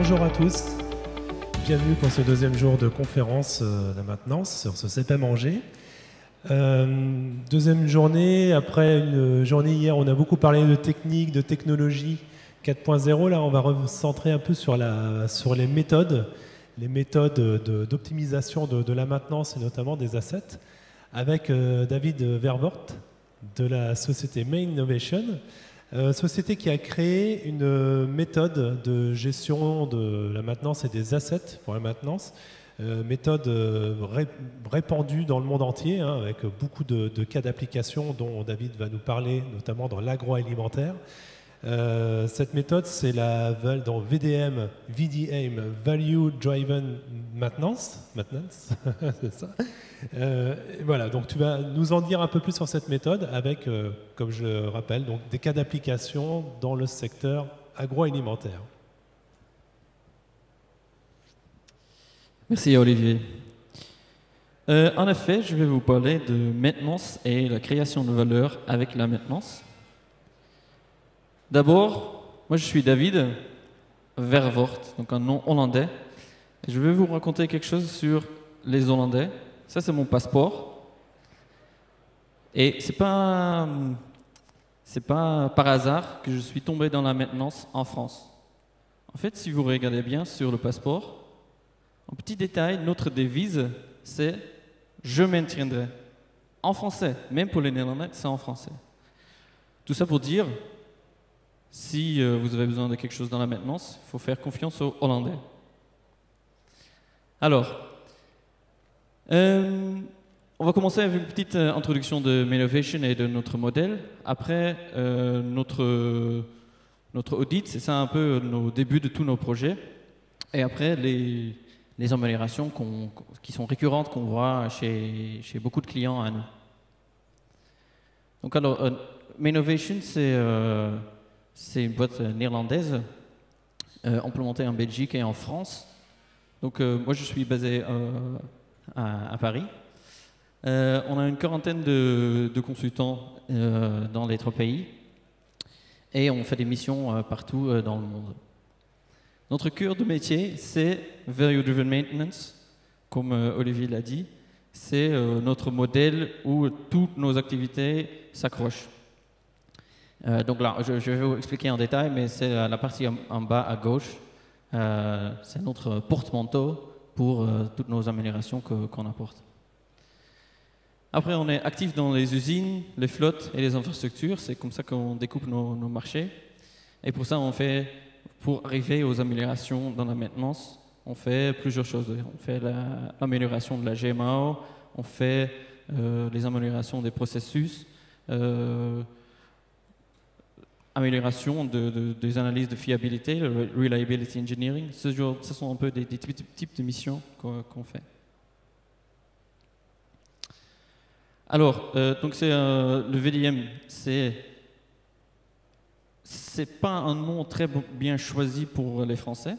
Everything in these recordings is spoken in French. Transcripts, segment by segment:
Bonjour à tous, bienvenue pour ce deuxième jour de conférence de maintenance sur ce CPM Angers. Deuxième journée, après une journée hier, on a beaucoup parlé de technique, de technologie 4.0. Là, on va recentrer un peu sur les méthodes d'optimisation de la maintenance et notamment des assets, avec David Vervoort de la société Main Innovation. Société qui a créé une méthode de gestion de la maintenance et des assets pour la maintenance, méthode répandue dans le monde entier, hein, avec beaucoup de cas d'application dont David va nous parler, notamment dans l'agroalimentaire. Cette méthode, c'est dans VDM, Value Driven Maintenance, c'est ça. Voilà, donc tu vas nous en dire un peu plus sur cette méthode avec, comme je le rappelle, donc des cas d'application dans le secteur agroalimentaire. Merci Olivier. En effet, je vais vous parler de maintenance et la création de valeur avec la maintenance. D'abord, moi je suis David Vervoort, donc un nom hollandais. Et je vais vous raconter quelque chose sur les Hollandais. Ça, c'est mon passeport. Et c'est pas par hasard que je suis tombé dans la maintenance en France. En fait, si vous regardez bien sur le passeport, en petit détail, notre devise, c'est « Je maintiendrai ». En français, même pour les Néerlandais, c'est en français. Tout ça pour dire, si vous avez besoin de quelque chose dans la maintenance, il faut faire confiance aux Hollandais. Alors, on va commencer avec une petite introduction de Mainnovation et de notre modèle. Après, notre audit, c'est ça un peu nos débuts de tous nos projets. Et après, les améliorations qui sont récurrentes qu'on voit chez beaucoup de clients à nous. Donc alors, Mainnovation, c'est une boîte néerlandaise implémentée en Belgique et en France. Donc moi, je suis basé à Paris. On a une quarantaine de consultants dans les 3 pays et on fait des missions partout dans le monde. Notre cœur de métier, c'est Value Driven Maintenance, comme Olivier l'a dit. C'est notre modèle où toutes nos activités s'accrochent. Donc là, je vais vous expliquer en détail, mais c'est la partie en bas à gauche. C'est notre porte-manteau pour toutes nos améliorations qu'on apporte. Après, on est actif dans les usines, les flottes et les infrastructures. C'est comme ça qu'on découpe nos marchés. Et pour ça, pour arriver aux améliorations dans la maintenance, on fait plusieurs choses. On fait l'amélioration de la GMAO, on fait les améliorations des processus, amélioration des analyses de fiabilité, le reliability engineering. Ce sont un peu des types de missions qu'on fait. Alors, donc le VDM, c'est pas un nom très bien choisi pour les Français.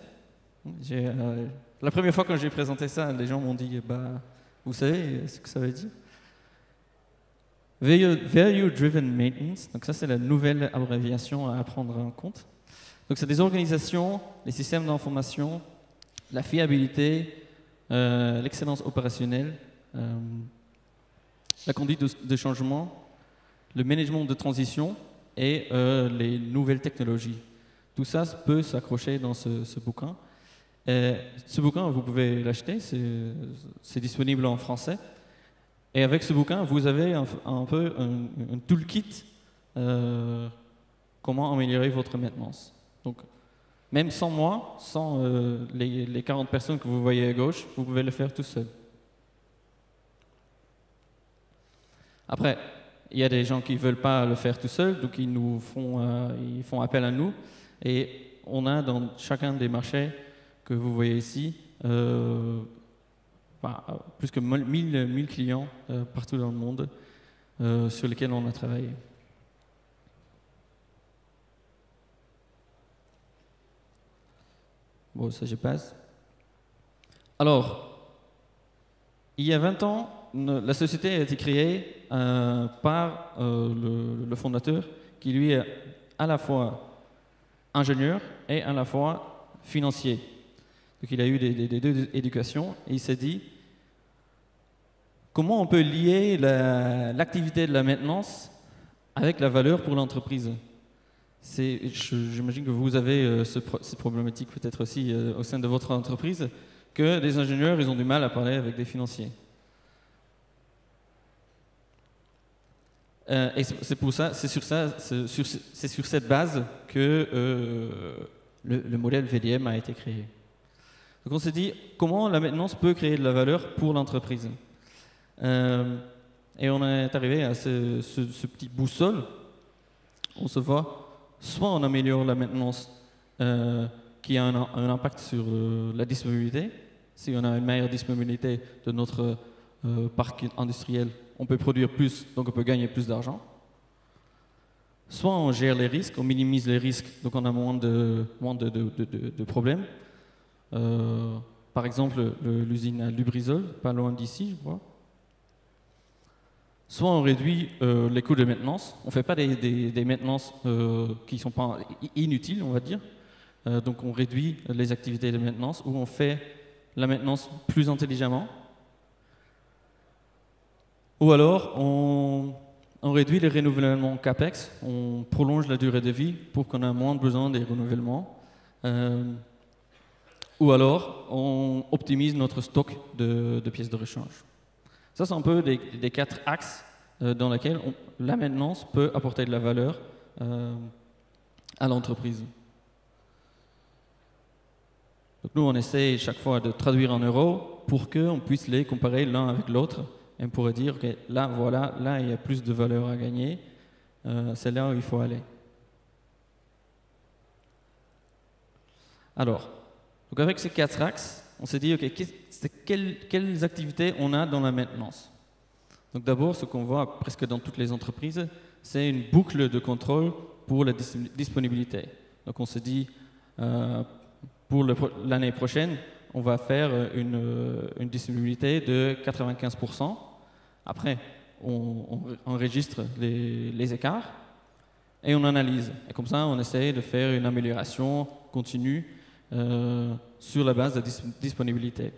La première fois quand j'ai présenté ça, les gens m'ont dit, bah, vous savez ce que ça veut dire? Value Driven Maintenance, donc ça c'est la nouvelle abréviation à prendre en compte. Donc c'est des organisations, les systèmes d'information, la fiabilité, l'excellence opérationnelle, la conduite de changement, le management de transition et les nouvelles technologies. Tout ça peut s'accrocher dans ce bouquin. Ce bouquin, vous pouvez l'acheter, c'est disponible en français. Et avec ce bouquin, vous avez un peu un toolkit comment améliorer votre maintenance. Donc, même sans moi, sans les 40 personnes que vous voyez à gauche, vous pouvez le faire tout seul. Après, il y a des gens qui ne veulent pas le faire tout seul, donc ils font appel à nous. Et on a dans chacun des marchés que vous voyez ici, plus que 1000 clients partout dans le monde sur lesquels on a travaillé. Bon, ça je passe. Alors, il y a 20 ans, la société a été créée par le fondateur qui lui est à la fois ingénieur et à la fois financier. Donc il a eu des deux éducations et il s'est dit comment on peut lier l'activité de la maintenance avec la valeur pour l'entreprise. J'imagine que vous avez cette problématique peut-être aussi au sein de votre entreprise, que des ingénieurs ils ont du mal à parler avec des financiers. Et c'est sur cette base que le modèle VDM a été créé. Donc on s'est dit comment la maintenance peut créer de la valeur pour l'entreprise. Et on est arrivé à ce petit boussole. On se voit, soit on améliore la maintenance qui a un impact sur la disponibilité. Si on a une meilleure disponibilité de notre parc industriel, on peut produire plus, donc on peut gagner plus d'argent. Soit on gère les risques, on minimise les risques, donc on a moins de problèmes. Par exemple, l'usine à Lubrizol, pas loin d'ici, je crois. Soit on réduit les coûts de maintenance, on ne fait pas des maintenances qui ne sont pas inutiles, on va dire. Donc on réduit les activités de maintenance, ou on fait la maintenance plus intelligemment. Ou alors on réduit les renouvellements CAPEX, on prolonge la durée de vie pour qu'on ait moins besoin des renouvellements. Ou alors on optimise notre stock de pièces de rechange. Ça, c'est un peu des 4 axes dans lesquels la maintenance peut apporter de la valeur à l'entreprise. Donc nous, on essaie chaque fois de traduire en euros pour qu'on puisse les comparer l'un avec l'autre. Et on pourrait dire, okay, là, voilà, là, il y a plus de valeur à gagner. C'est là où il faut aller. Alors, donc avec ces 4 axes, on s'est dit, okay, quelles activités on a dans la maintenance. Donc d'abord, ce qu'on voit presque dans toutes les entreprises, c'est une boucle de contrôle pour la disponibilité. Donc on se dit, pour l'année prochaine, on va faire une disponibilité de 95%. Après, on enregistre les écarts et on analyse. Et comme ça, on essaie de faire une amélioration continue sur la base de disponibilité. De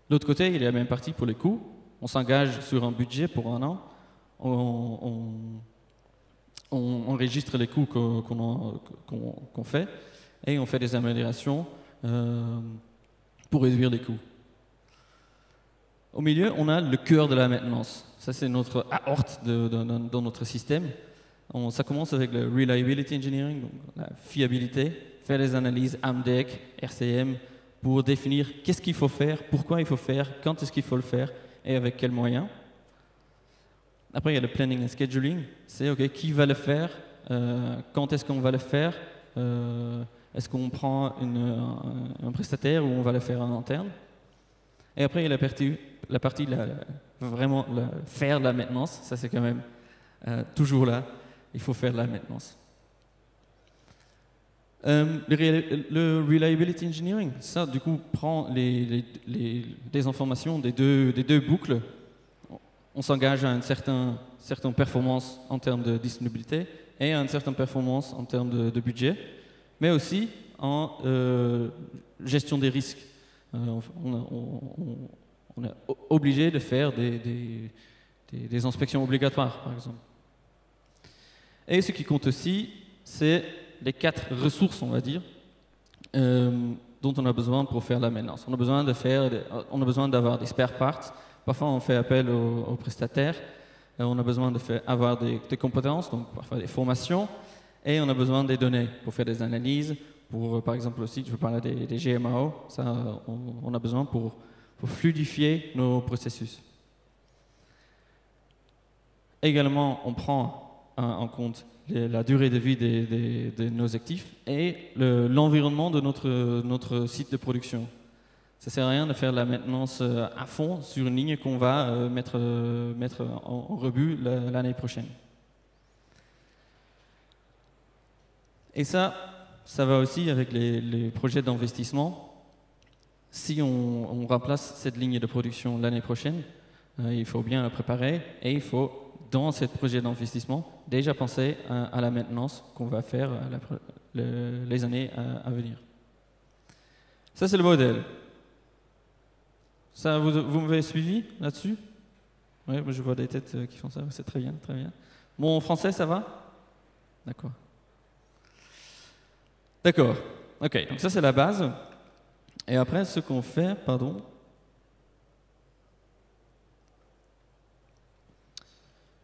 l'autre côté, il y a la même partie pour les coûts. On s'engage sur un budget pour un an. On enregistre les coûts qu'on fait et on fait des améliorations pour réduire les coûts. Au milieu, on a le cœur de la maintenance. Ça, c'est notre aorte dans notre système. Ça commence avec le Reliability Engineering, donc la fiabilité, faire des analyses AMDEC, RCM, pour définir qu'est-ce qu'il faut faire, pourquoi il faut faire, quand est-ce qu'il faut le faire et avec quels moyens. Après, il y a le Planning and Scheduling. C'est OK, qui va le faire, quand est-ce qu'on va le faire, est-ce qu'on prend un prestataire ou on va le faire en interne. Et après, il y a la partie vraiment faire la maintenance. Ça, c'est quand même toujours là. Il faut faire la maintenance. Le Reliability Engineering, ça, du coup, prend des informations des deux boucles. On s'engage à une certaine performance en termes de disponibilité et à une certaine performance en termes de budget, mais aussi en gestion des risques. On est obligé de faire des inspections obligatoires, par exemple. Et ce qui compte aussi, c'est les 4 ressources, on va dire, dont on a besoin pour faire la maintenance. On a besoin d'avoir des spare parts. Parfois, on fait appel aux prestataires. On a besoin d'avoir des compétences, donc parfois des formations. Et on a besoin des données pour faire des analyses. Par exemple, aussi, je veux parler des GMAO. Ça, on a besoin pour fluidifier nos processus. Également, on prend en compte la durée de vie de nos actifs et l'environnement de notre site de production. Ça ne sert à rien de faire la maintenance à fond sur une ligne qu'on va mettre en rebut l'année prochaine. Et ça va aussi avec les projets d'investissement. Si on remplace cette ligne de production l'année prochaine, il faut bien la préparer et il faut, dans ce projet d'investissement, déjà penser à la maintenance qu'on va faire les années à venir. Ça, c'est le modèle. Ça, vous m'avez suivi là-dessus? Oui, je vois des têtes qui font ça. C'est très bien, très bien. Mon français, ça va? D'accord. D'accord. Ok, donc ça, c'est la base. Et après, ce qu'on fait, pardon.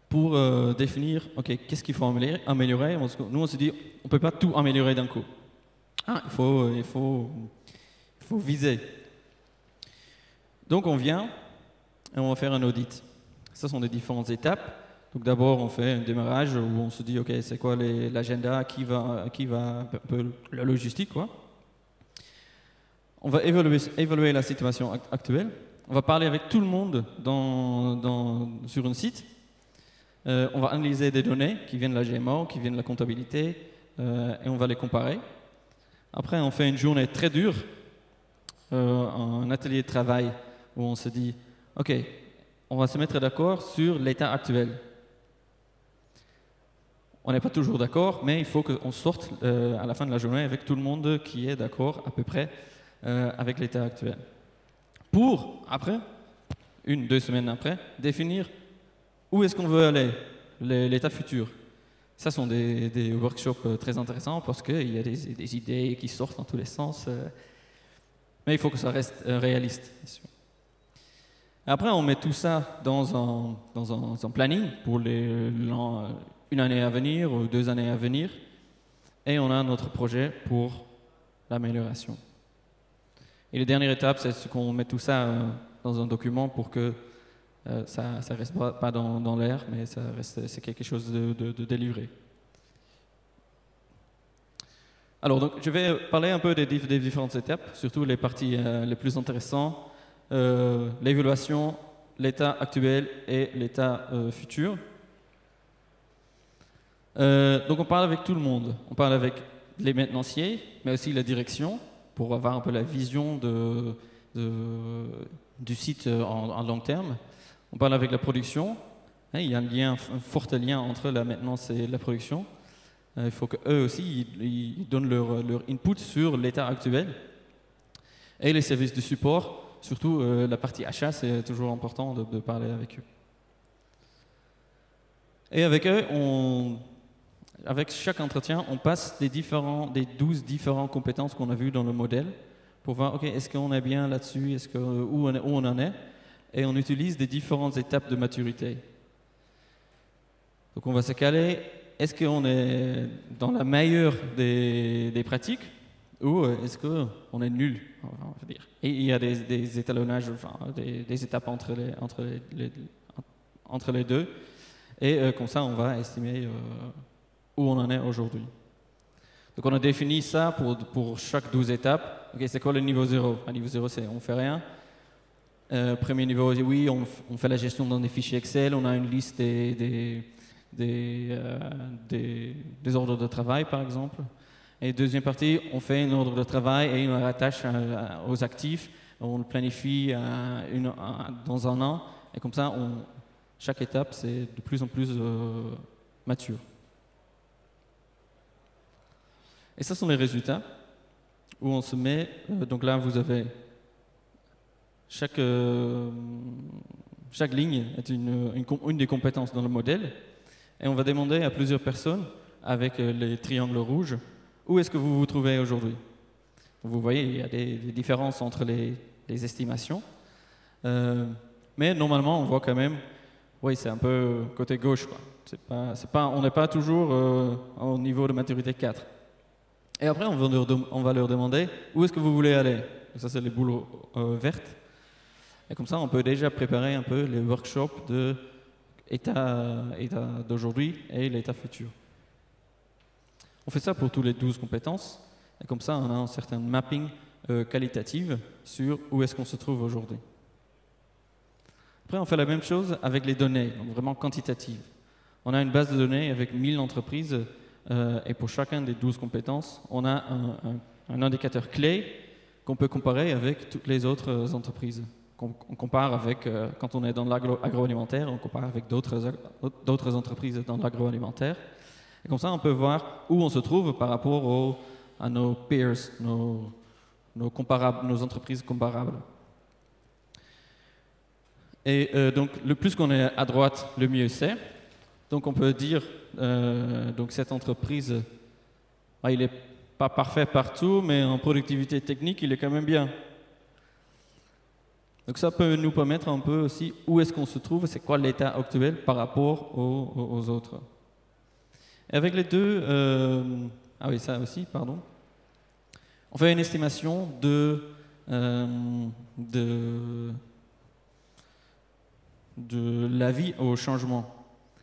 Pour définir, ok, qu'est-ce qu'il faut améliorer. Nous, on se dit, on ne peut pas tout améliorer d'un coup. Ah, il faut viser. Donc on vient et on va faire un audit. Ce sont des différentes étapes. Donc d'abord on fait un démarrage où on se dit ok, c'est quoi l'agenda, qui va un peu la logistique quoi. On va évaluer la situation actuelle. On va parler avec tout le monde sur un site. On va analyser des données qui viennent de la GMO, qui viennent de la comptabilité, et on va les comparer. Après, on fait une journée très dure, un atelier de travail où on se dit, OK, on va se mettre d'accord sur l'état actuel. On n'est pas toujours d'accord, mais il faut qu'on sorte à la fin de la journée avec tout le monde qui est d'accord à peu près avec l'état actuel. Pour, après, 1-2 semaines après, définir où est-ce qu'on veut aller, l'état futur. Ça sont des workshops très intéressants parce qu'il y a des idées qui sortent dans tous les sens. Mais il faut que ça reste réaliste. Après, on met tout ça dans un planning pour une année à venir ou 2 années à venir. Et on a notre projet pour l'amélioration. Et la dernière étape, c'est qu'on met tout ça dans un document pour que ça ne reste pas dans l'air, mais c'est quelque chose de délivré. Alors, donc, je vais parler un peu des différentes étapes, surtout les parties les plus intéressantes, l'évaluation, l'état actuel et l'état futur. Donc, on parle avec tout le monde. On parle avec les maintenanciers, mais aussi la direction, pour avoir un peu la vision du site en long terme. On parle avec la production. Il y a un fort lien entre la maintenance et la production. Il faut qu'eux aussi ils donnent leur input sur l'état actuel. Et les services de support, surtout la partie achat, c'est toujours important de parler avec eux. Et avec eux, avec chaque entretien, on passe des 12 différentes compétences qu'on a vues dans le modèle pour voir, ok, est-ce qu'on est bien là-dessus, où on en est. Et on utilise des différentes étapes de maturité. Donc on va se caler, est-ce qu'on est dans la meilleure des pratiques ou est-ce qu'on est nul, on va dire. Et il y a des étalonnages, enfin, des étapes entre les deux. Et comme ça, on va estimer où on en est aujourd'hui. Donc on a défini ça pour chaque 12 étapes. Okay, c'est quoi le niveau 0? Le niveau 0, c'est on ne fait rien. Premier niveau, oui, on fait la gestion dans des fichiers Excel, on a une liste des ordres de travail, par exemple. Et deuxième partie, on fait un ordre de travail et on rattache aux actifs, on le planifie dans un an, et comme ça, chaque étape, c'est de plus en plus mature. Et ça sont les résultats, où on se met, donc là, vous avez chaque ligne est une des compétences dans le modèle et on va demander à plusieurs personnes avec les triangles rouges où est-ce que vous vous trouvez aujourd'hui. Vous voyez, il y a des différences entre les estimations, mais normalement on voit quand même, oui, c'est un peu côté gauche, quoi. On n'est pas toujours au niveau de maturité 4. Et après on va leur demander où est-ce que vous voulez aller. Et ça c'est les boules vertes. Et comme ça, on peut déjà préparer un peu les workshops de l'état d'aujourd'hui et l'état futur. On fait ça pour tous les 12 compétences. Et comme ça, on a un certain mapping qualitatif sur où est-ce qu'on se trouve aujourd'hui. Après, on fait la même chose avec les données, donc vraiment quantitatives. On a une base de données avec 1000 entreprises et pour chacun des 12 compétences, on a un indicateur clé qu'on peut comparer avec toutes les autres entreprises. On compare avec, quand on est dans l'agroalimentaire, on compare avec d'autres entreprises dans l'agroalimentaire. Et comme ça, on peut voir où on se trouve par rapport à nos peers, nos entreprises comparables. Et donc, le plus qu'on est à droite, le mieux c'est. Donc, on peut dire, donc cette entreprise, il n'est pas parfait partout, mais en productivité technique, il est quand même bien. Donc, ça peut nous permettre un peu aussi où est-ce qu'on se trouve, c'est quoi l'état actuel par rapport aux autres. Et avec les deux, ah oui, ça aussi, pardon. On fait une estimation de l'avis au changement.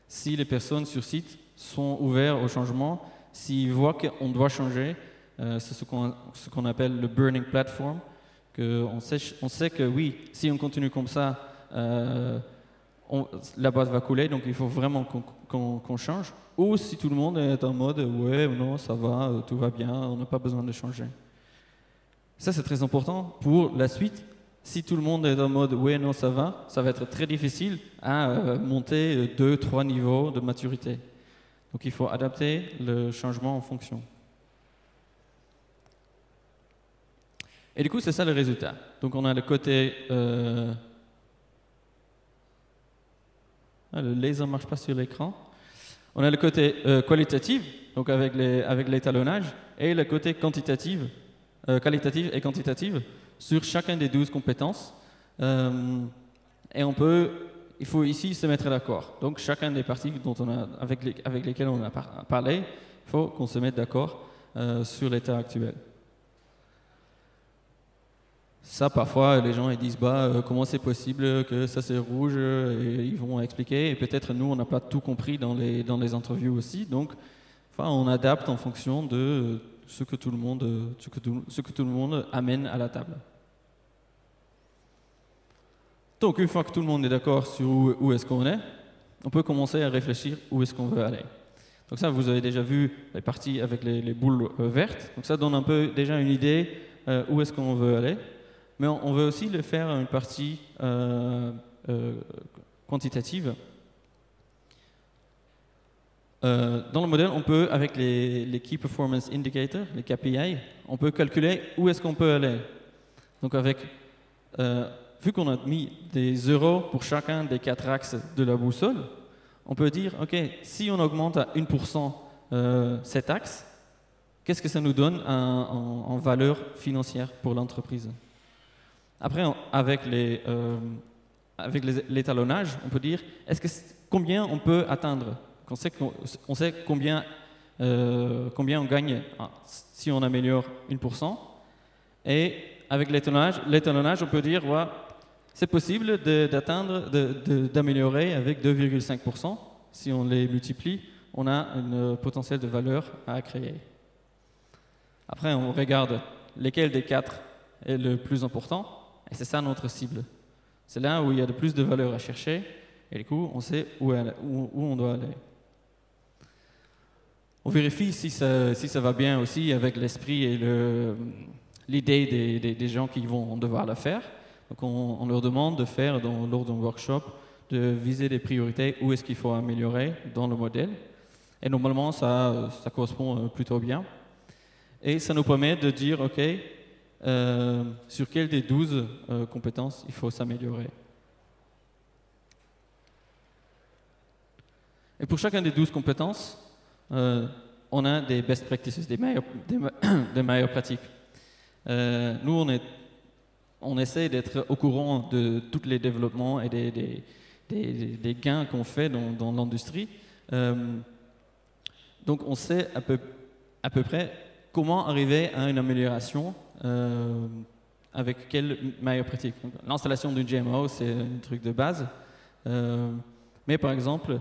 Si les personnes sur site sont ouvertes au changement, s'ils voient qu'on doit changer, c'est ce qu'on appelle le burning platform, on sait que oui, si on continue comme ça, la boîte va couler, donc il faut vraiment qu'on change. Ou si tout le monde est en mode ouais ou non, ça va, tout va bien, on n'a pas besoin de changer. Ça, c'est très important pour la suite. Si tout le monde est en mode ouais, non, ça va être très difficile à monter 2-3 niveaux de maturité. Donc il faut adapter le changement en fonction. Et du coup, c'est ça le résultat. Donc on a le côté... le laser ne marche pas sur l'écran. On a le côté qualitatif, donc avec l'étalonnage, et le côté qualitatif et quantitatif sur chacun des 12 compétences. Et il faut ici se mettre d'accord. Donc chacun des parties avec lesquelles on a parlé, il faut qu'on se mette d'accord sur l'état actuel. Ça, parfois, les gens ils disent comment c'est possible que ça c'est rouge, et ils vont expliquer. Et peut-être nous, on n'a pas tout compris dans les interviews aussi. Donc, on adapte en fonction de ce que tout le monde amène à la table. Donc, une fois que tout le monde est d'accord sur où est-ce qu'on est, on peut commencer à réfléchir où est-ce qu'on veut aller. Donc ça, vous avez déjà vu les parties avec les boules vertes. Donc ça donne un peu déjà une idée où est-ce qu'on veut aller. Mais on veut aussi le faire une partie quantitative. Dans le modèle, on peut, avec les Key Performance Indicators, les KPI, on peut calculer où est-ce qu'on peut aller. Donc vu qu'on a mis des euros pour chacun des 4 axes de la boussole, on peut dire, OK, si on augmente à 1% cet axe, qu'est-ce que ça nous donne en valeur financière pour l'entreprise? Après, avec l'étalonnage, on peut dire combien on peut atteindre. On sait combien on gagne si on améliore 1%. Et avec l'étalonnage, on peut dire c'est possible d'améliorer avec 2,5%. Si on les multiplie, on a un potentiel de valeur à créer. Après, on regarde lequel des 4 est le plus important. Et c'est ça notre cible. C'est là où il y a le plus de valeur à chercher, et du coup, on sait où on doit aller. On vérifie si ça va bien aussi avec l'esprit et l'idée des gens qui vont devoir le faire. Donc on leur demande de faire, lors d'un workshop, de viser des priorités, où est-ce qu'il faut améliorer dans le modèle. Et normalement, ça correspond plutôt bien. Et ça nous permet de dire, OK, sur quelle des 12 compétences il faut s'améliorer. Et pour chacun des 12 compétences, on a des best practices, des meilleures pratiques. Nous, on essaie d'être au courant de tous les développements et des gains qu'on fait dans l'industrie. Donc on sait à peu près comment arriver à une amélioration avec quelle meilleure pratique. L'installation d'une GMO, c'est un truc de base. Mais par exemple,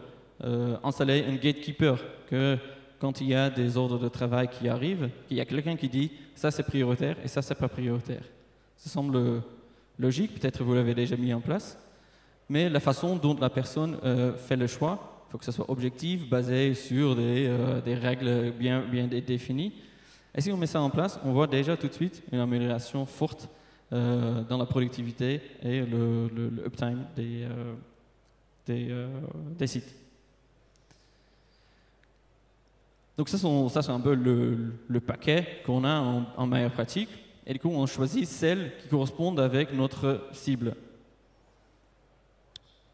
installer un gatekeeper, que quand il y a des ordres de travail qui arrivent, qu'il y a quelqu'un qui dit ça c'est prioritaire et ça c'est pas prioritaire. Ça semble logique, peut-être vous l'avez déjà mis en place, mais la façon dont la personne fait le choix, il faut que ce soit objectif, basé sur des règles bien définies. Et si on met ça en place, on voit déjà tout de suite une amélioration forte dans la productivité et le uptime des sites. Donc ça c'est un peu le paquet qu'on a en meilleure pratique. et du coup, on choisit celles qui correspondent avec notre cible.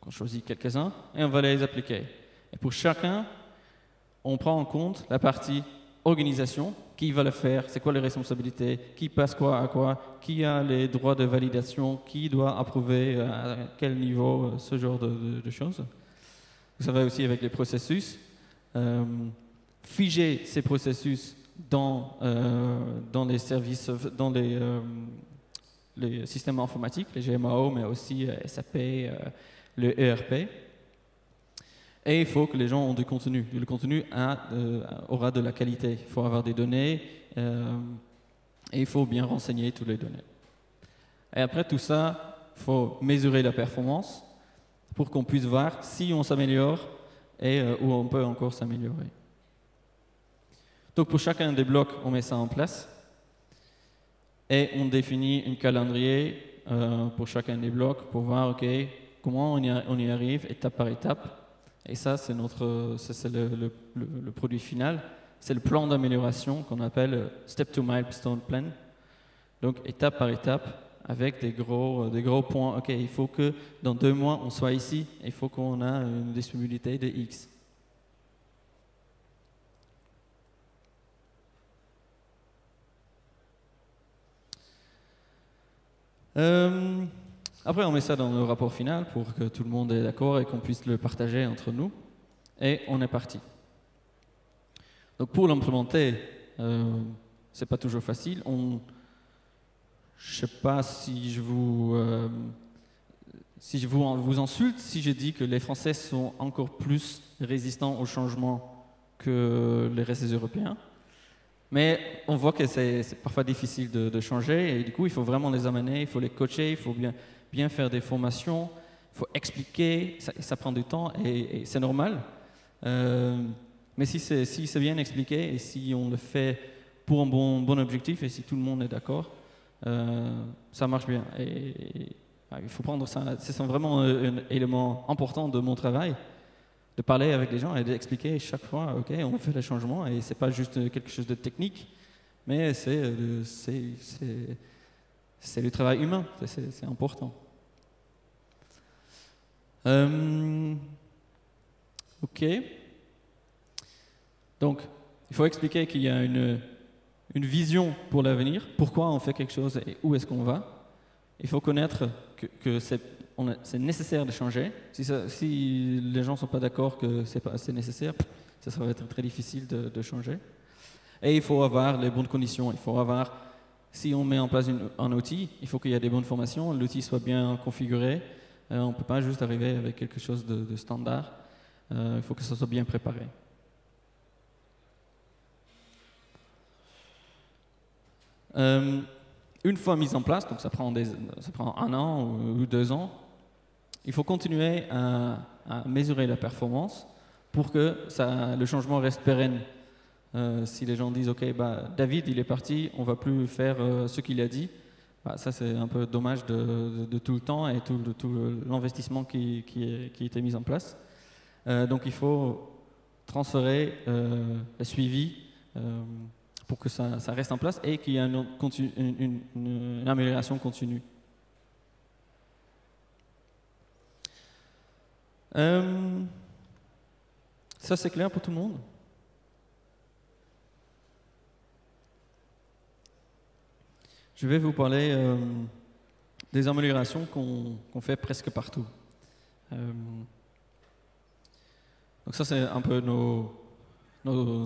On choisit quelques-uns et on va les appliquer. Et pour chacun, on prend en compte la partie organisation, qui va le faire, c'est quoi les responsabilités, qui passe quoi à quoi, qui a les droits de validation, qui doit approuver à quel niveau, ce genre de choses. Ça va aussi avec les processus. Figer ces processus dans les services, dans les systèmes informatiques, les GMAO, mais aussi SAP, le ERP. Et il faut que les gens ont du contenu. Le contenu aura de la qualité. Il faut avoir des données et il faut bien renseigner toutes les données. Et après tout ça, il faut mesurer la performance pour qu'on puisse voir si on s'améliore et où on peut encore s'améliorer. Donc pour chacun des blocs, on met ça en place et on définit un calendrier pour chacun des blocs pour voir comment on y arrive étape par étape. Et ça, c'est le produit final. C'est le plan d'amélioration qu'on appelle Step to Milestone Plan. Donc étape par étape, avec des gros points. OK, il faut que dans 2 mois, on soit ici. Il faut qu'on ait une disponibilité de X. Après, on met ça dans le rapport final pour que tout le monde est d'accord et qu'on puisse le partager entre nous. Et on est parti. Donc pour l'implémenter, c'est pas toujours facile. Je sais pas si je vous insulte si je dis que les Français sont encore plus résistants au changement que les restes des Européens. Mais on voit que c'est parfois difficile de changer et du coup, il faut vraiment les amener, il faut les coacher, il faut bien faire des formations, il faut expliquer, ça prend du temps et c'est normal. Mais si c'est bien expliqué et si on le fait pour un bon objectif et si tout le monde est d'accord, ça marche bien. Et il faut prendre ça, c'est vraiment un élément important de mon travail, de parler avec les gens et d'expliquer chaque fois, OK, on fait les changements et c'est pas juste quelque chose de technique, mais c'est le travail humain, c'est important. OK. Donc, il faut expliquer qu'il y a une vision pour l'avenir, pourquoi on fait quelque chose et où est-ce qu'on va. Il faut connaître que c'est nécessaire de changer. Si les gens ne sont pas d'accord que c'est nécessaire, ça va être très difficile de changer. Et il faut avoir les bonnes conditions. Il faut avoir, si on met en place un outil, il faut qu'il y ait des bonnes formations, l'outil soit bien configuré. On ne peut pas juste arriver avec quelque chose de standard. Il faut que ça soit bien préparé. Une fois mis en place, donc ça prend 1 an ou 2 ans, il faut continuer à mesurer la performance pour que le changement reste pérenne. Si les gens disent OK, David il est parti, on ne va plus faire ce qu'il a dit, ça c'est un peu dommage de tout le temps et tout l'investissement qui a été mis en place. Donc il faut transférer le suivi pour que ça reste en place et qu'il y ait une amélioration continue. Ça c'est clair pour tout le monde? Je vais vous parler des améliorations qu'on fait presque partout. Donc ça c'est un peu nos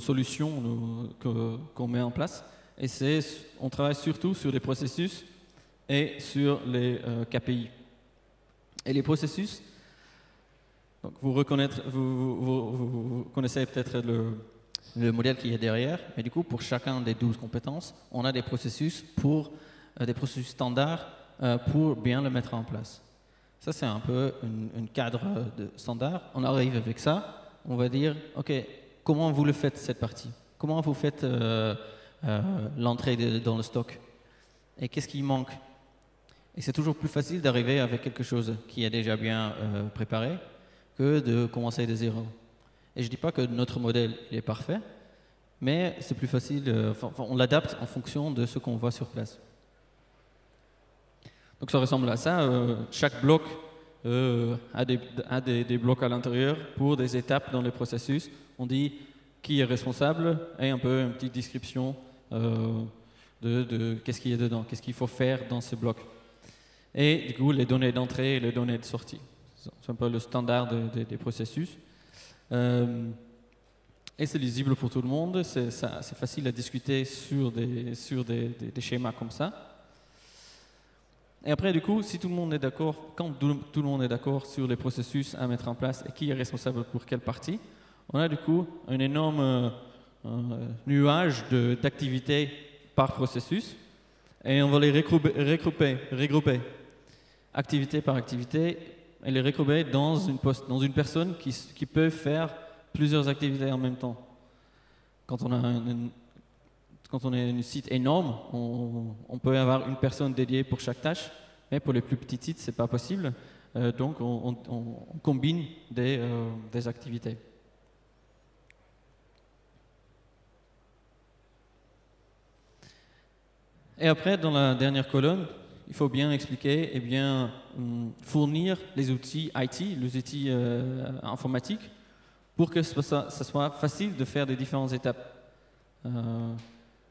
solutions qu'on met en place. Et on travaille surtout sur les processus et sur les KPI. Et les processus, donc vous connaissez peut-être le modèle qui est derrière, mais du coup pour chacun des 12 compétences, on a des processus standards pour bien le mettre en place. Ça c'est un peu un cadre standard. On arrive avec ça, on va dire OK, comment vous le faites cette partie? Comment vous faites l'entrée dans le stock? Et qu'est-ce qui manque? Et c'est toujours plus facile d'arriver avec quelque chose qui est déjà bien préparé que de commencer de zéro. Et je ne dis pas que notre modèle est parfait, mais c'est plus facile, on l'adapte en fonction de ce qu'on voit sur place. Donc ça ressemble à ça. Chaque bloc a des blocs à l'intérieur pour des étapes dans le processus. On dit qui est responsable et un peu une petite description de qu'est-ce qu'il y a dedans, qu'est-ce qu'il faut faire dans ce bloc. Et du coup, les données d'entrée et les données de sortie. C'est un peu le standard des processus. Et c'est lisible pour tout le monde. C'est facile à discuter sur des schémas comme ça. Et après, du coup, si tout le monde est d'accord, quand tout le monde est d'accord sur les processus à mettre en place et qui est responsable pour quelle partie, on a du coup un énorme nuage d'activités par processus et on va les regrouper activité par activité et les regrouper dans une personne qui peut faire plusieurs activités en même temps. Quand on a un site énorme, on peut avoir une personne dédiée pour chaque tâche, mais pour les plus petits sites, ce n'est pas possible. Donc on combine des activités. Et après, dans la dernière colonne, il faut bien expliquer et bien fournir les outils IT, les outils informatiques, pour que ça soit facile de faire des différentes étapes.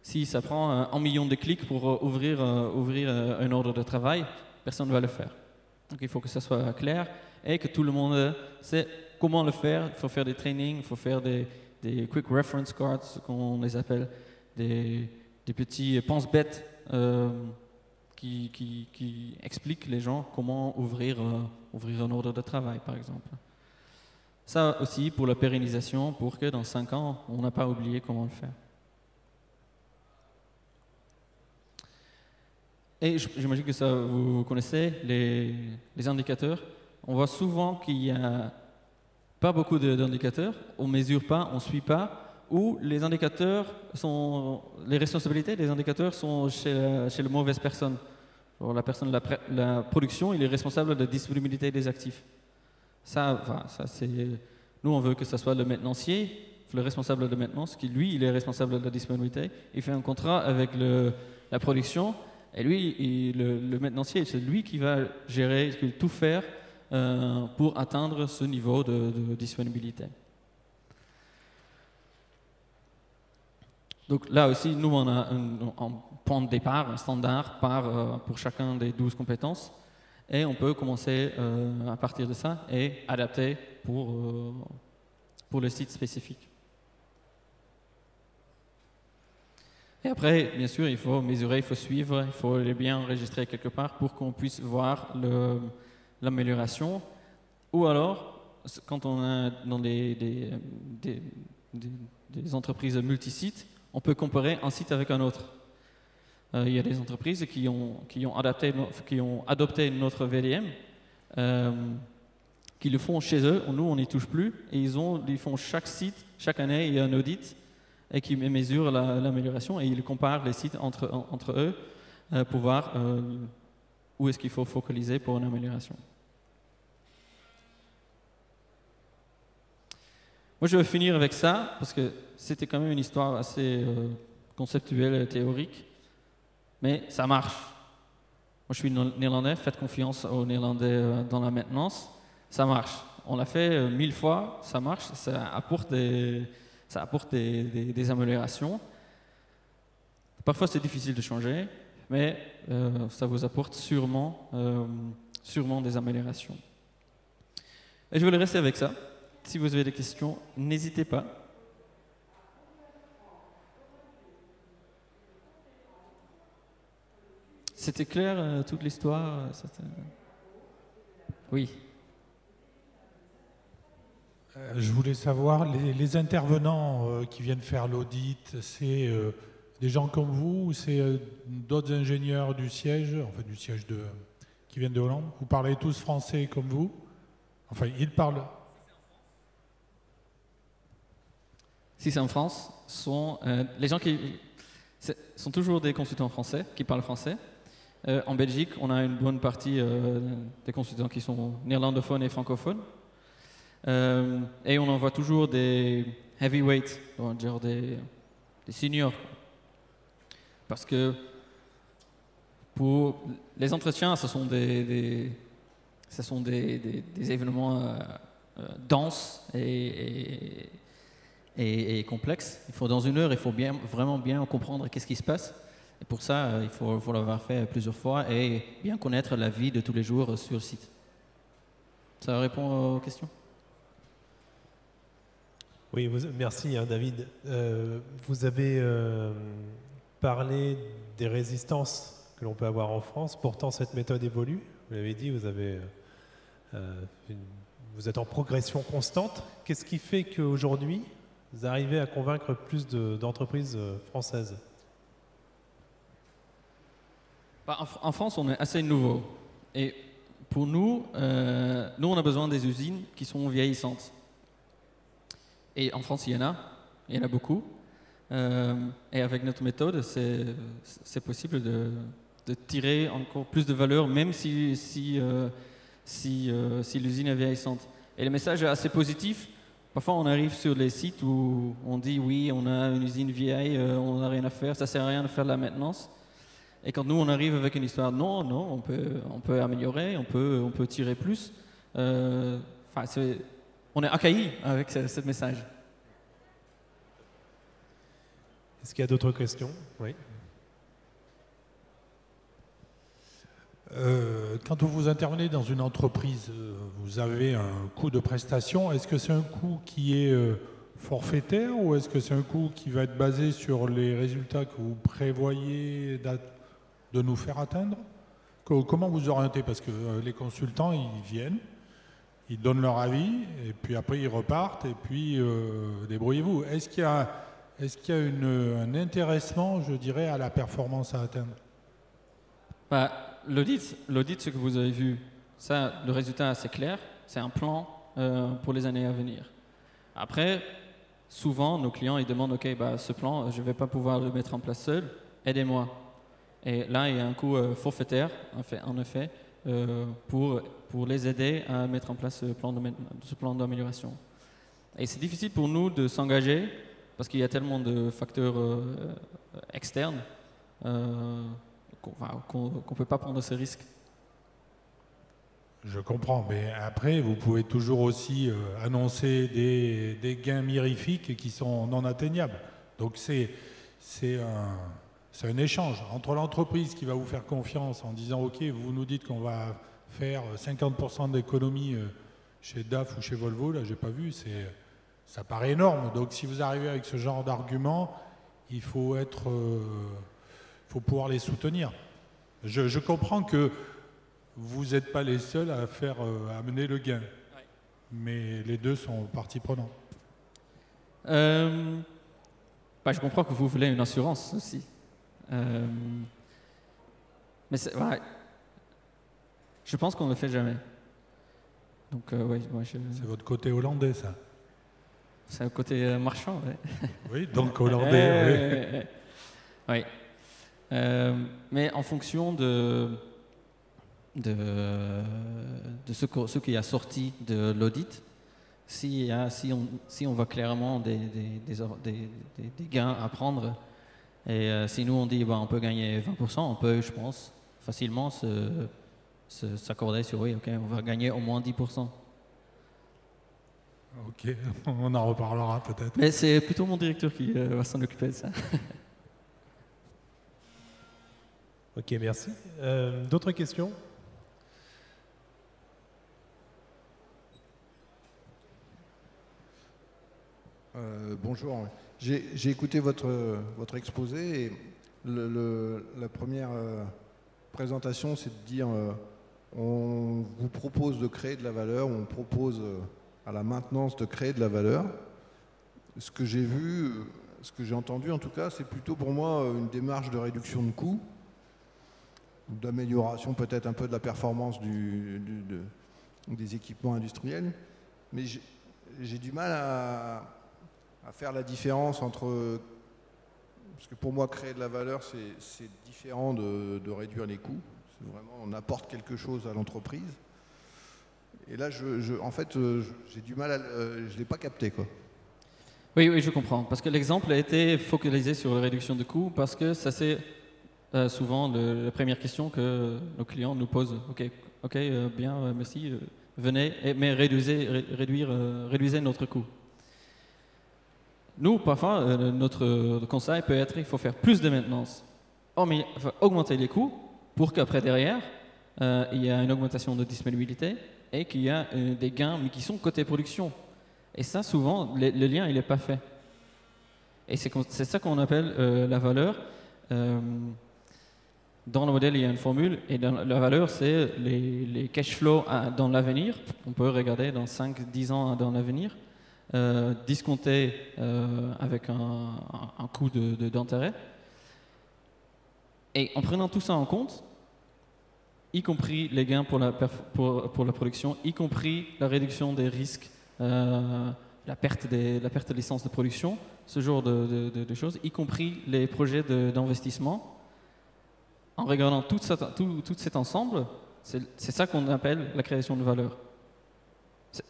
Si ça prend 1 million de clics pour ouvrir un ordre de travail, personne ne va le faire. Donc il faut que ça soit clair et que tout le monde sait comment le faire. Il faut faire des trainings, il faut faire des quick reference cards, qu'on les appelle, des petits pense-bêtes qui expliquent les gens comment ouvrir un ordre de travail, par exemple. Ça aussi pour la pérennisation, pour que dans 5 ans, on n'a pas oublié comment le faire. Et j'imagine que ça, vous connaissez les indicateurs. On voit souvent qu'il n'y a pas beaucoup d'indicateurs, on ne mesure pas, on ne suit pas, ou les responsabilités des indicateurs sont chez la mauvaise personne. Alors la personne de la production, il est responsable de la disponibilité des actifs. Ça c'est... Nous, on veut que ce soit le maintenancier, le responsable de maintenance, qui lui, il est responsable de la disponibilité. Il fait un contrat avec la production, et lui, le maintenancier, c'est lui qui va gérer, qui va tout faire pour atteindre ce niveau de disponibilité. Donc là aussi, nous, on a un point de départ, un standard pour chacun des 12 compétences. Et on peut commencer à partir de ça et adapter pour le site spécifique. Et après, bien sûr, il faut mesurer, il faut suivre, il faut les bien enregistrer quelque part pour qu'on puisse voir l'amélioration. Ou alors, quand on est dans des entreprises multisites, on peut comparer un site avec un autre. Il y a des entreprises qui ont adopté notre VDM, qui le font chez eux. Nous, on n'y touche plus. Et ils font chaque site, chaque année, il y a un audit et qui mesure l'amélioration et ils comparent les sites entre eux pour voir où est-ce qu'il faut focaliser pour une amélioration. Moi, je vais finir avec ça parce que c'était quand même une histoire assez conceptuelle et théorique. Mais ça marche. Moi, je suis néerlandais, faites confiance aux néerlandais dans la maintenance. Ça marche. On l'a fait 1000 fois, ça marche, ça apporte des améliorations. Parfois, c'est difficile de changer, mais ça vous apporte sûrement des améliorations. Et je vais rester avec ça. Si vous avez des questions, n'hésitez pas. C'était clair, toute l'histoire? Oui. Je voulais savoir, les intervenants qui viennent faire l'audit, c'est des gens comme vous ou c'est d'autres ingénieurs du siège, enfin du siège qui viennent de Hollande? Vous parlez tous français comme vous? Enfin, ils parlent. Si c'est en France, les gens qui sont toujours des consultants français, qui parlent français. En Belgique, on a une bonne partie des consultants qui sont néerlandophones et francophones. Et on envoie toujours des heavyweights, on va dire des seniors. Parce que Pour les entretiens, ce sont des événements denses et complexes. Dans 1 heure, il faut vraiment bien comprendre qu'est-ce qui se passe. Et pour ça, il faut l'avoir fait plusieurs fois et bien connaître la vie de tous les jours sur le site. Ça répond aux questions? Oui, merci David. Vous avez parlé des résistances que l'on peut avoir en France. Pourtant, cette méthode évolue. Vous l'avez dit, vous êtes en progression constante. Qu'est-ce qui fait qu'aujourd'hui, vous arrivez à convaincre plus d'entreprises françaises? En France, on est assez nouveau. Et pour nous, on a besoin des usines qui sont vieillissantes. Et en France, il y en a beaucoup. Et avec notre méthode, c'est possible de tirer encore plus de valeur, même si l'usine est vieillissante. Et le message est assez positif. Parfois, on arrive sur les sites où on dit oui, on a une usine vieille, on n'a rien à faire, ça sert à rien de faire de la maintenance. Et quand nous, on arrive avec une histoire, non, on peut améliorer, on peut tirer plus. On est accueillis avec ce message. Est-ce qu'il y a d'autres questions? Oui. Quand vous intervenez dans une entreprise, vous avez un coût de prestation. Est-ce que c'est un coût qui est forfaitaire ou est-ce que c'est un coût qui va être basé sur les résultats que vous prévoyez de nous faire atteindre? Comment vous orientez? Parce que les consultants, ils viennent, ils donnent leur avis, et puis après ils repartent, et puis débrouillez-vous. Est-ce qu'il y a un intéressement, je dirais, à la performance à atteindre? L'audit, ce que vous avez vu, ça, le résultat est assez clair. C'est un plan pour les années à venir. Après, souvent, nos clients ils demandent, OK, ce plan, je ne vais pas pouvoir le mettre en place seul, aidez-moi. Et là, il y a un coût forfaitaire, en effet, pour les aider à mettre en place ce plan d'amélioration. Et c'est difficile pour nous de s'engager parce qu'il y a tellement de facteurs externes qu'on ne peut pas prendre ce risque. Je comprends, mais après, vous pouvez toujours aussi annoncer des gains mirifiques qui sont non atteignables. Donc c'est un échange entre l'entreprise qui va vous faire confiance en disant « Ok, vous nous dites qu'on va faire 50% d'économie chez DAF ou chez Volvo, là j'ai pas vu, ça paraît énorme. Donc si vous arrivez avec ce genre d'argument, il faut pouvoir les soutenir. Je comprends que vous n'êtes pas les seuls à amener le gain, mais les deux sont partie prenante. Je comprends que vous voulez une assurance aussi. Mais je pense qu'on ne le fait jamais. Donc, C'est votre côté hollandais, ça. C'est le côté marchand, oui. Oui, donc hollandais, oui. Mais en fonction de ce qui a sorti de l'audit, si on voit clairement des gains à prendre, et si nous on dit on peut gagner 20%, on peut, je pense, facilement s'accorder sur oui, ok, on va gagner au moins 10%. Ok, on en reparlera peut-être. Mais c'est plutôt mon directeur qui va s'en occuper de ça. Ok, merci. D'autres questions? Bonjour. J'ai écouté votre exposé et la première présentation, c'est de dire on vous propose de créer de la valeur, on propose à la maintenance de créer de la valeur. Ce que j'ai vu, ce que j'ai entendu en tout cas, c'est plutôt pour moi une démarche de réduction de coûts, d'amélioration peut-être un peu de la performance des équipements industriels, mais j'ai du mal à faire la différence entre... Parce que pour moi, créer de la valeur, c'est différent de réduire les coûts. C'est vraiment, on apporte quelque chose à l'entreprise. Et là, en fait, j'ai du mal je ne l'ai pas capté, quoi. Oui, je comprends. Parce que l'exemple a été focalisé sur la réduction de coûts, parce que ça s'est souvent la première question que nos clients nous posent. Ok, bien, merci. Venez, mais réduisez notre coût. Nous, parfois, notre conseil peut être il faut faire plus de maintenance. Augmenter les coûts pour qu'après, derrière, il y a une augmentation de disponibilité et qu'il y a des gains, mais qui sont côté production. Et ça, souvent, le lien, il n'est pas fait. Et c'est ça qu'on appelle la valeur. Dans le modèle, il y a une formule, et la valeur, c'est les cash flows dans l'avenir. On peut regarder dans 5-10 ans dans l'avenir, discompté avec un coût d'intérêt. Et en prenant tout ça en compte, y compris les gains pour la production, y compris la réduction des risques, la perte de licence de production, ce genre de choses, y compris les projets d'investissement. En regardant tout cet ensemble, c'est ça qu'on appelle la création de valeur.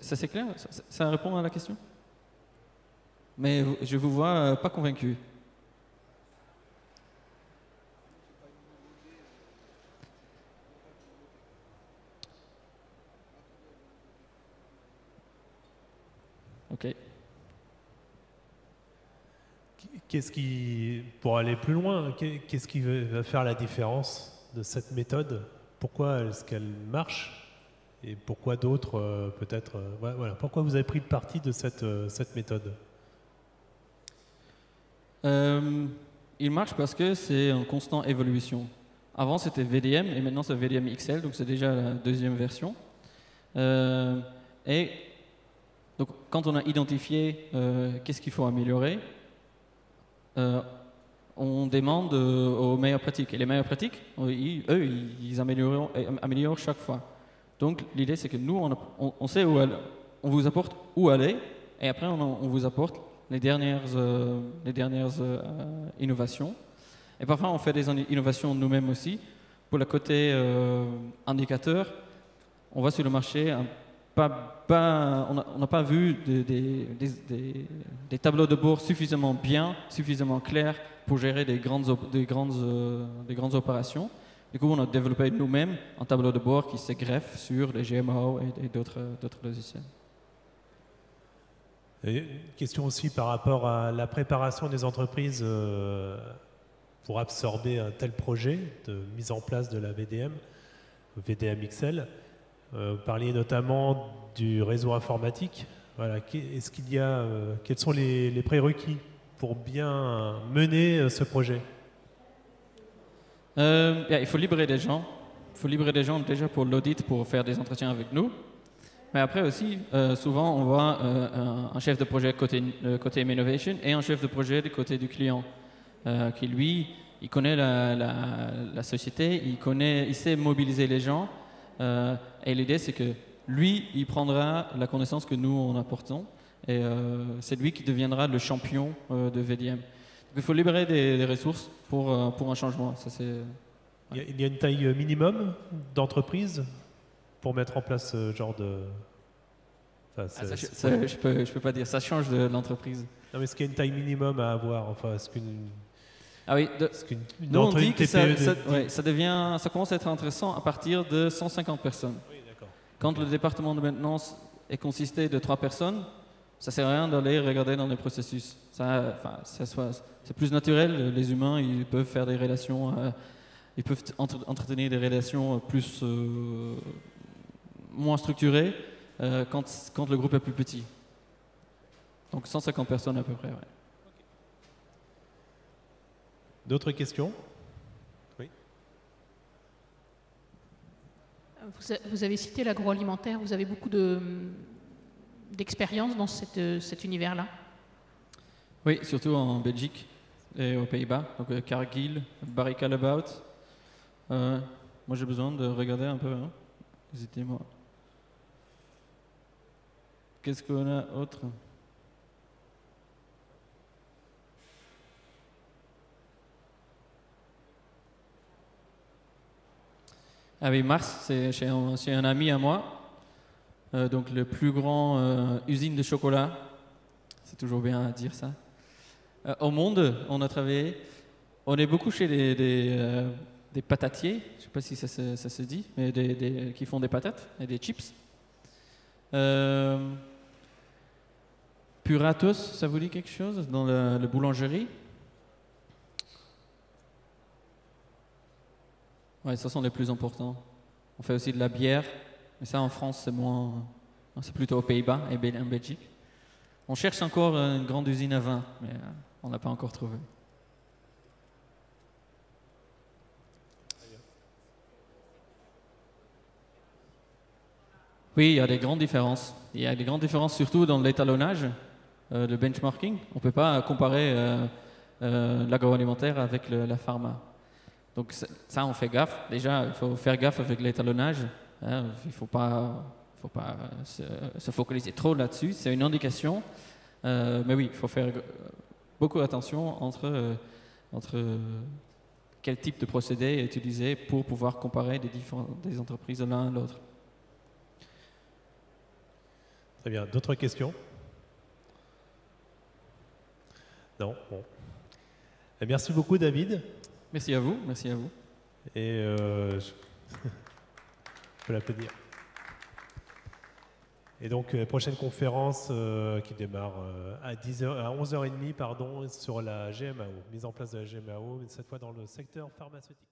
Ça c'est clair? Ça répond à la question? Mais je vous vois pas convaincu. Ok. Pour aller plus loin, qu'est-ce qui va faire la différence de cette méthode? Pourquoi est-ce qu'elle marche? Et pourquoi d'autres, peut-être... voilà. Pourquoi vous avez pris le parti de cette méthode? Il marche parce que c'est en constante évolution. Avant, c'était VDM et maintenant, c'est VDM XL, donc c'est déjà la deuxième version. Et donc, quand on a identifié qu'est-ce qu'il faut améliorer, on demande aux meilleures pratiques. Et les meilleures pratiques, ils améliorent chaque fois. Donc l'idée, c'est que nous, on sait où aller, on vous apporte où aller, et après on vous apporte les dernières innovations. Et parfois, on fait des innovations nous-mêmes aussi. Pour le côté indicateur, on va sur le marché. On n'a pas vu des tableaux de bord suffisamment clairs pour gérer des grandes opérations. Du coup, on a développé nous-mêmes un tableau de bord qui se greffe sur les GMO et d'autres logiciels. Et une question aussi par rapport à la préparation des entreprises pour absorber un tel projet de mise en place de la VDM XL. Vous parliez notamment du réseau informatique. Voilà. Quels sont les prérequis pour bien mener ce projet? Il faut libérer des gens. Il faut libérer des gens déjà pour l'audit, pour faire des entretiens avec nous. Mais après aussi, souvent, on voit un chef de projet côté Innovation et un chef de projet du côté du client, qui lui, il connaît la société, il sait mobiliser les gens. Et l'idée, c'est que lui, il prendra la connaissance que nous, on apportons. Et c'est lui qui deviendra le champion de VDM. Donc, il faut libérer des ressources pour un changement. Ça, il y a une taille minimum d'entreprise pour mettre en place ce genre de... je peux pas dire. Ça change de l'entreprise. Non, mais est-ce qu'il y a une taille minimum à avoir? Enfin, est-ce qu'une... Ah oui, nous on dit que ça commence à être intéressant à partir de 150 personnes. Oui, d'accord. Quand le département de maintenance est consisté de 3 personnes, ça ne sert à rien d'aller regarder dans les processus. C'est plus naturel, les humains ils peuvent faire des relations, ils peuvent entretenir des relations moins structurées quand le groupe est plus petit. Donc 150 personnes à peu près, ouais. D'autres questions? Oui. Vous avez cité l'agroalimentaire, vous avez beaucoup d'expérience dans cet univers-là? Oui, surtout en Belgique et aux Pays-Bas, donc Cargill, Barry Callebaut. Moi j'ai besoin de regarder un peu, hein. Hésitez-moi. Qu'est-ce qu'on a autre? Ah oui, Mars, c'est chez un ami à moi, donc le plus grand usine de chocolat, c'est toujours bien à dire ça. Au monde, on a travaillé, On est beaucoup chez des patatiers, je ne sais pas si ça se dit, mais qui font des patates et des chips. Puratos, ça vous dit quelque chose dans la boulangerie? Ouais, ça sont les plus importants. On fait aussi de la bière, mais ça en France c'est moins, c'est plutôt aux Pays-Bas et en Belgique. On cherche encore une grande usine à vin, mais on n'a pas encore trouvé. Oui, il y a des grandes différences. Il y a des grandes différences surtout dans l'étalonnage, le benchmarking. On ne peut pas comparer l'agroalimentaire avec la pharma. Donc ça, on fait gaffe. Déjà, il faut faire gaffe avec l'étalonnage. Hein. Il ne faut pas se focaliser trop là-dessus. C'est une indication. Mais oui, il faut faire beaucoup attention entre quel type de procédé est utilisé pour pouvoir comparer des entreprises de l'un à l'autre. Très bien. D'autres questions? Non? Bon. Et merci beaucoup, David. Merci à vous. Merci à vous. Et je peux l'applaudir. Et donc, prochaine conférence qui démarre à 11h30 pardon, sur la GMAO, mise en place de la GMAO, cette fois dans le secteur pharmaceutique.